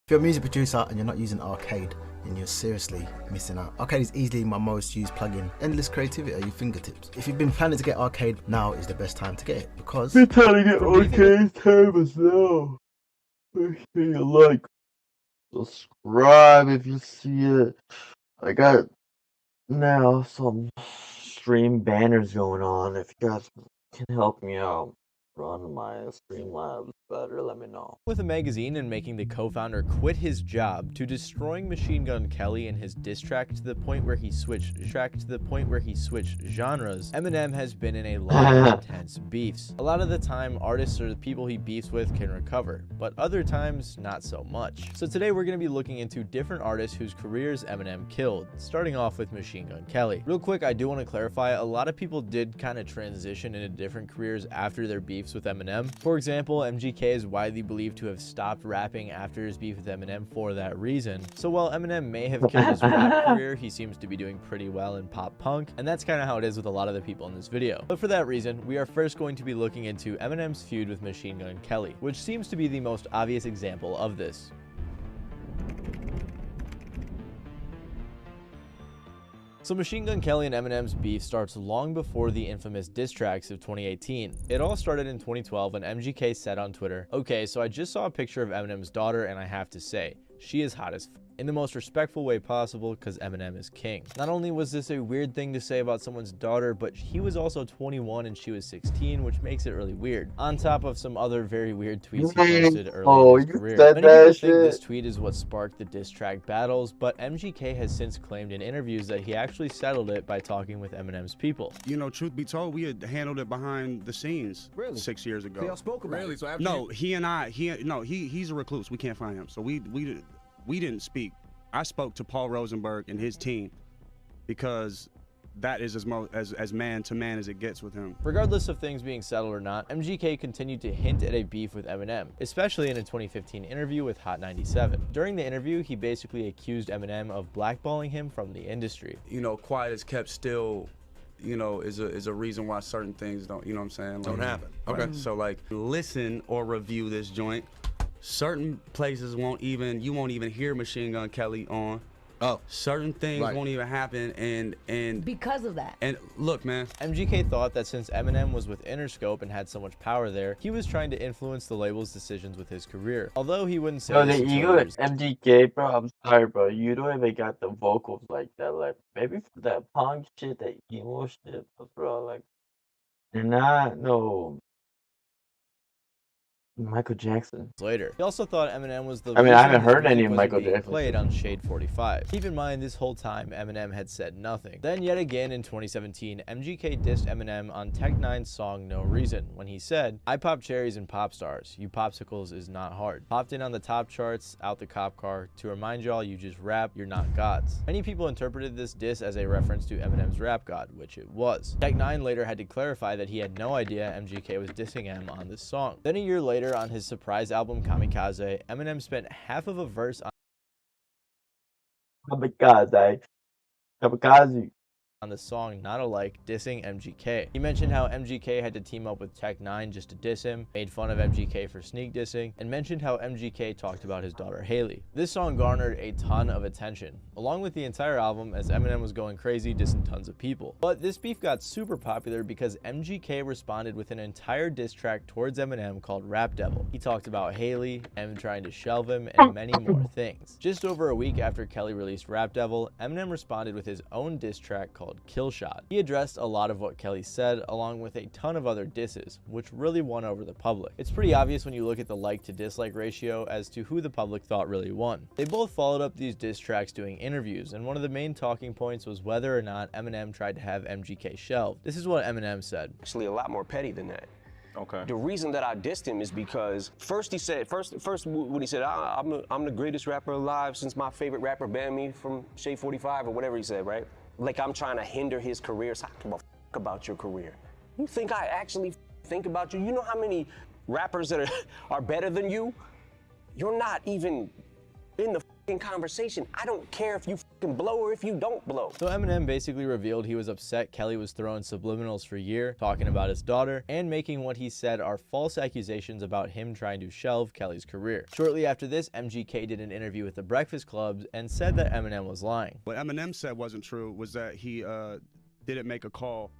If you're a music producer and you're not using Arcade, then you're seriously missing out. Arcade is easily my most used plugin. Endless creativity at your fingertips. If you've been planning to get Arcade, now is the best time to get it because you're trying to get Arcade service now. Make sure you like, subscribe if you see it. I got now some stream banners going on. If you guys can help me out, run my Streamlabs better, let me know. With a magazine and making the co-founder quit his job to destroying Machine Gun Kelly in his diss track to the point where he switched genres, Eminem has been in a lot of intense beefs. A lot of the time, artists or the people he beefs with can recover, but other times, not so much. So today we're going to be looking into different artists whose careers Eminem killed, starting off with Machine Gun Kelly. Real quick, I do want to clarify, a lot of people did kind of transition into different careers after their beefs with Eminem. For example, MGK is widely believed to have stopped rapping after his beef with Eminem for that reason. So while Eminem may have killed his rap career, he seems to be doing pretty well in pop punk, and that's kind of how it is with a lot of the people in this video. But for that reason, we are first going to be looking into Eminem's feud with Machine Gun Kelly, which seems to be the most obvious example of this. So Machine Gun Kelly and Eminem's beef starts long before the infamous diss tracks of 2018. It all started in 2012 when MGK said on Twitter, "Okay, so I just saw a picture of Eminem's daughter and I have to say, she is hot as f," in the most respectful way possible because Eminem is king. Not only was this a weird thing to say about someone's daughter, but he was also 21 and she was 16, which makes it really weird. On top of some other very weird tweets he posted early in his career. Many people think this tweet is what sparked the diss track battles, but MGK has since claimed in interviews that he actually settled it by talking with Eminem's people. You know, truth be told, we had handled it behind the scenes 6 years ago. They all spoke about it. So after no, he's a recluse. We can't find him. So we didn't speak. I spoke to Paul Rosenberg and his team because that is as man to man as it gets with him. Regardless of things being settled or not, MGK continued to hint at a beef with Eminem, especially in a 2015 interview with Hot 97. During the interview, he basically accused Eminem of blackballing him from the industry. You know, quiet is kept still, you know, is a reason why certain things don't, you know what I'm saying? Like, don't happen. Okay. Right? So like, listen or review this joint. Certain places you won't even hear Machine Gun Kelly on. Oh. Certain things won't even happen and because of that. And look, man. MGK thought that since Eminem was with Interscope and had so much power there, he was trying to influence the label's decisions with his career. Although he wouldn't say No, you at MGK, bro, I'm sorry, bro. You don't even got the vocals like that. Like, maybe for that punk shit, that emo shit, but bro, like, they're not, no. Michael Jackson. Later. He also thought Eminem was the I haven't heard any of Michael Jackson played on Shade 45. Keep in mind, this whole time, Eminem had said nothing. Then yet again in 2017, MGK dissed Eminem on Tech Nine's song No Reason when he said, "I pop cherries and pop stars. You popsicles is not hard. Popped in on the top charts, out the cop car. To remind y'all, you just rap, you're not gods." Many people interpreted this diss as a reference to Eminem's rap god, which it was. Tech Nine later had to clarify that he had no idea MGK was dissing him on this song. Then a year later, on his surprise album Kamikaze, Eminem spent half of a verse Kamikaze. on the song Not Alike, dissing MGK. He mentioned how MGK had to team up with Tech Nine just to diss him, made fun of MGK for sneak dissing, and mentioned how MGK talked about his daughter Haley. This song garnered a ton of attention, along with the entire album, as Eminem was going crazy dissing tons of people. But this beef got super popular because MGK responded with an entire diss track towards Eminem called Rap Devil. He talked about Haley, Em trying to shelve him, and many more things. Just over a week after Kelly released Rap Devil, Eminem responded with his own diss track called Kill Shot. He addressed a lot of what Kelly said, along with a ton of other disses, which really won over the public. It's pretty obvious when you look at the like to dislike ratio as to who the public thought really won. They both followed up these diss tracks doing interviews, and one of the main talking points was whether or not Eminem tried to have MGK shelved. This is what Eminem said. Actually, a lot more petty than that. Okay. The reason that I dissed him is because first he said when he said I'm the greatest rapper alive since my favorite rapper banned me from Shade 45 or whatever he said, right? Like I'm trying to hinder his career. So I don't give a f about your career. You think I actually think about you? You know how many rappers that are better than you? You're not even in the conversation. I don't care if you blow or if you don't blow. So Eminem basically revealed he was upset Kelly was throwing subliminals for a year, talking about his daughter, and making what he said are false accusations about him trying to shelve Kelly's career. Shortly after this, MGK did an interview with The Breakfast Club and said that Eminem was lying. What Eminem said wasn't true was that he didn't make a call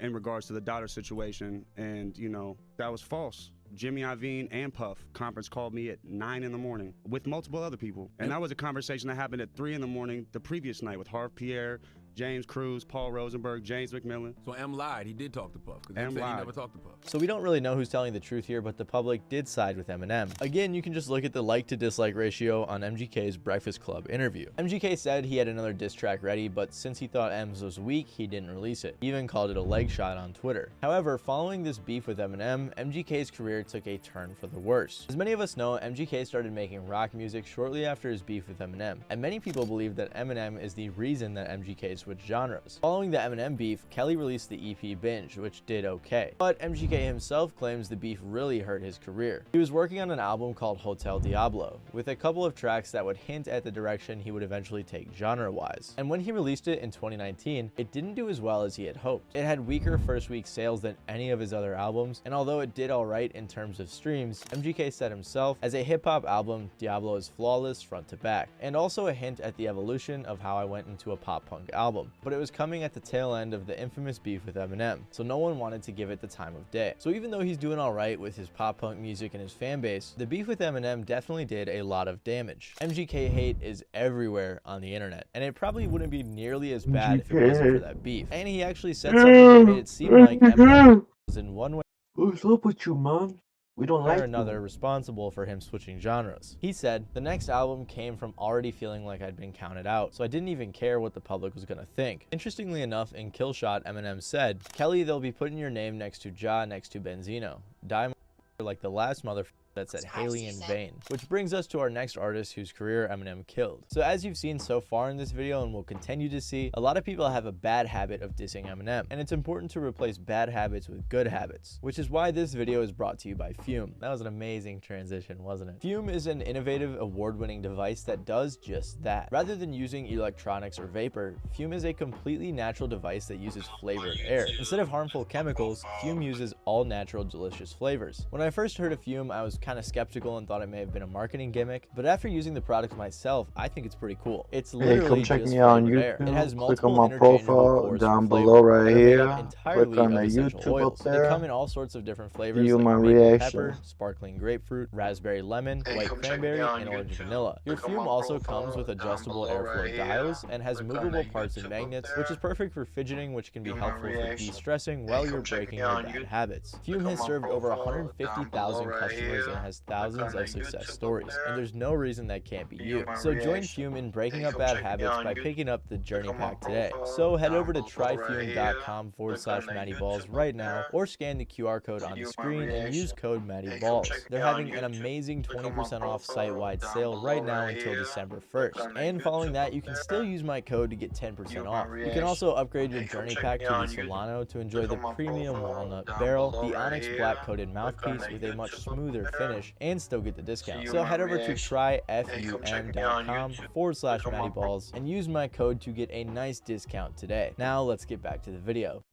in regards to the daughter situation, and you know, that was false. Jimmy Iovine and Puff conference called me at 9 in the morning with multiple other people. And that was a conversation that happened at 3 in the morning the previous night with Harv Pierre, James Cruz, Paul Rosenberg, James McMillan. So M lied. He did talk to Puff. Because he said he never talked to Puff. So we don't really know who's telling the truth here, but the public did side with Eminem. Again, you can just look at the like to dislike ratio on MGK's Breakfast Club interview. MGK said he had another diss track ready, but since he thought Ems was weak, he didn't release it. He even called it a leg shot on Twitter. However, following this beef with Eminem, MGK's career took a turn for the worse. As many of us know, MGK started making rock music shortly after his beef with Eminem, and many people believe that Eminem is the reason that MGK switched genres. Following the Eminem beef, Kelly released the EP Binge, which did okay. But MGK himself claims the beef really hurt his career. He was working on an album called Hotel Diablo, with a couple of tracks that would hint at the direction he would eventually take genre-wise. And when he released it in 2019, it didn't do as well as he had hoped. It had weaker first week sales than any of his other albums, and although it did alright in terms of streams, MGK said himself, as a hip-hop album, Diablo is flawless front to back, and also a hint at the evolution of how I went into a pop-punk album. But it was coming at the tail end of the infamous beef with Eminem, so no one wanted to give it the time of day. So even though he's doing alright with his pop-punk music and his fan base, the beef with Eminem definitely did a lot of damage. MGK hate is everywhere on the internet, and it probably wouldn't be nearly as bad if it wasn't for that beef. And he actually said something that made it seem like Eminem was in one way What's up with you, man? We don't like or another responsible for him switching genres. He said, the next album came from already feeling like I'd been counted out, so I didn't even care what the public was gonna think. Interestingly enough, in Killshot, Eminem said, Kelly, they'll be putting your name next to Ja next to Benzino. Die like the last motherfucker that said Haley in vain. Which brings us to our next artist whose career Eminem killed. So as you've seen so far in this video and will continue to see, a lot of people have a bad habit of dissing Eminem, and it's important to replace bad habits with good habits, which is why this video is brought to you by Fume. That was an amazing transition, wasn't it? Fume is an innovative, award-winning device that does just that. Rather than using electronics or vapor, Fume is a completely natural device that uses flavored air. Instead of harmful chemicals, Fume uses all natural, delicious flavors. When I first heard of Fume, I was kind of skeptical and thought it may have been a marketing gimmick, but after using the product myself, I think it's pretty cool. It's literally check just me out on flavored air. YouTube. It has Click multiple on my interchangeable profile cores down for flavor. below right They're made up here. entirely Click on of the essential YouTube oils. up They there. come in all sorts of different flavors View like my maple reaction. pepper, sparkling grapefruit, raspberry lemon, white cranberry, and orange vanilla. Your Fume also comes with adjustable airflow dials and has movable parts and magnets, which is perfect for fidgeting, which can be helpful for de-stressing while you're breaking your bad habits. Fume has served over 150,000 customers and has thousands of success stories, and there's no reason that can't be you. So join Fume in breaking up bad habits by picking up the Journey Pack today. So head over to tryfume.com/MattyBalls right now, or scan the QR code on the screen and use code MattyBalls. They're having an amazing 20% off site-wide sale right now until December 1st. And following that, you can still use my code to get 10% off. You can also upgrade your Journey Pack to the Solano to enjoy the premium walnut barrel, the Onyx black coated mouthpiece with a much smoother finish, and still get the discount. So head over to tryfum.com/MattyBalls and use my code to get a nice discount today. Now let's get back to the video.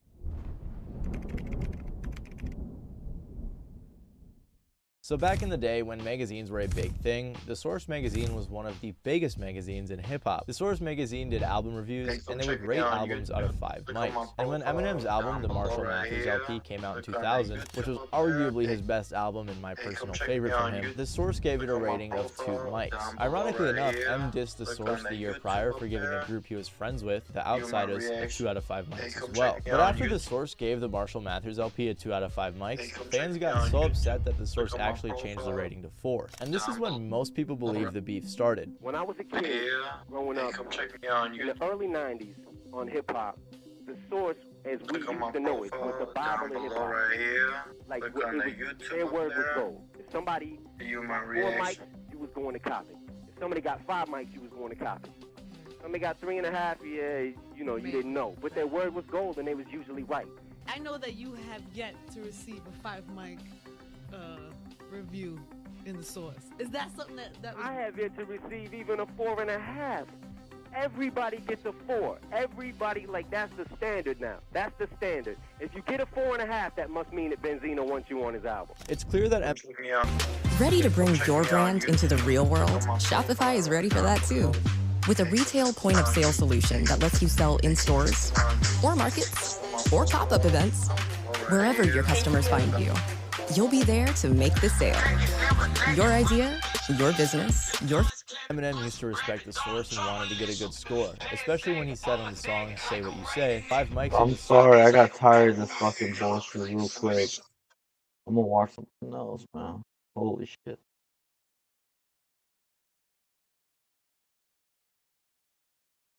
So back in the day when magazines were a big thing, The Source magazine was one of the biggest magazines in hip-hop. The Source magazine did album reviews, and they would rate albums out of 5 mics. And when Eminem's album, The Marshall Mathers LP, came out in 2000, which was arguably his best album and my personal favorite from him, The Source gave it a rating of 2 mics. Ironically enough, M dissed The Source the year prior for giving a group he was friends with, The Outsiders, a 2 out of 5 mics as well. But after The Source gave the Marshall Mathers LP a 2 out of 5 mics, fans got so upset that The Source actually changed the rating to 4. And this is when most people believe the beef started. When I was a kid, growing up in the early 90s on hip-hop, The Source, as we used to know it, was the Bible of hip-hop. Like, their word was gold. If somebody had 4 mics, you was going to copy. If somebody got 5 mics, you was going to copy. Somebody got 3.5, yeah, you know, you didn't know. But their word was gold, and they was usually right. I know that you have yet to receive a 5 mic review. in the source. Is that something that was... I have yet to receive even a 4.5. Everybody gets a 4. Everybody, like, that's the standard now. That's the standard. If you get a 4.5, that must mean that Benzino wants you on his album. It's clear that Ready to bring your brand into the real world? Shopify is ready for that too. With a retail point of sale solution that lets you sell in stores, or markets, or pop-up events, wherever your customers find you. You'll be there to make the sale. Your idea, your business, your... Eminem used to respect the source and wanted to get a good score, especially when he said on the song Say What You Say, 5 mics... I'm sorry, I got tired of this fucking bullshit real quick. I'm gonna watch something else, man. Holy shit.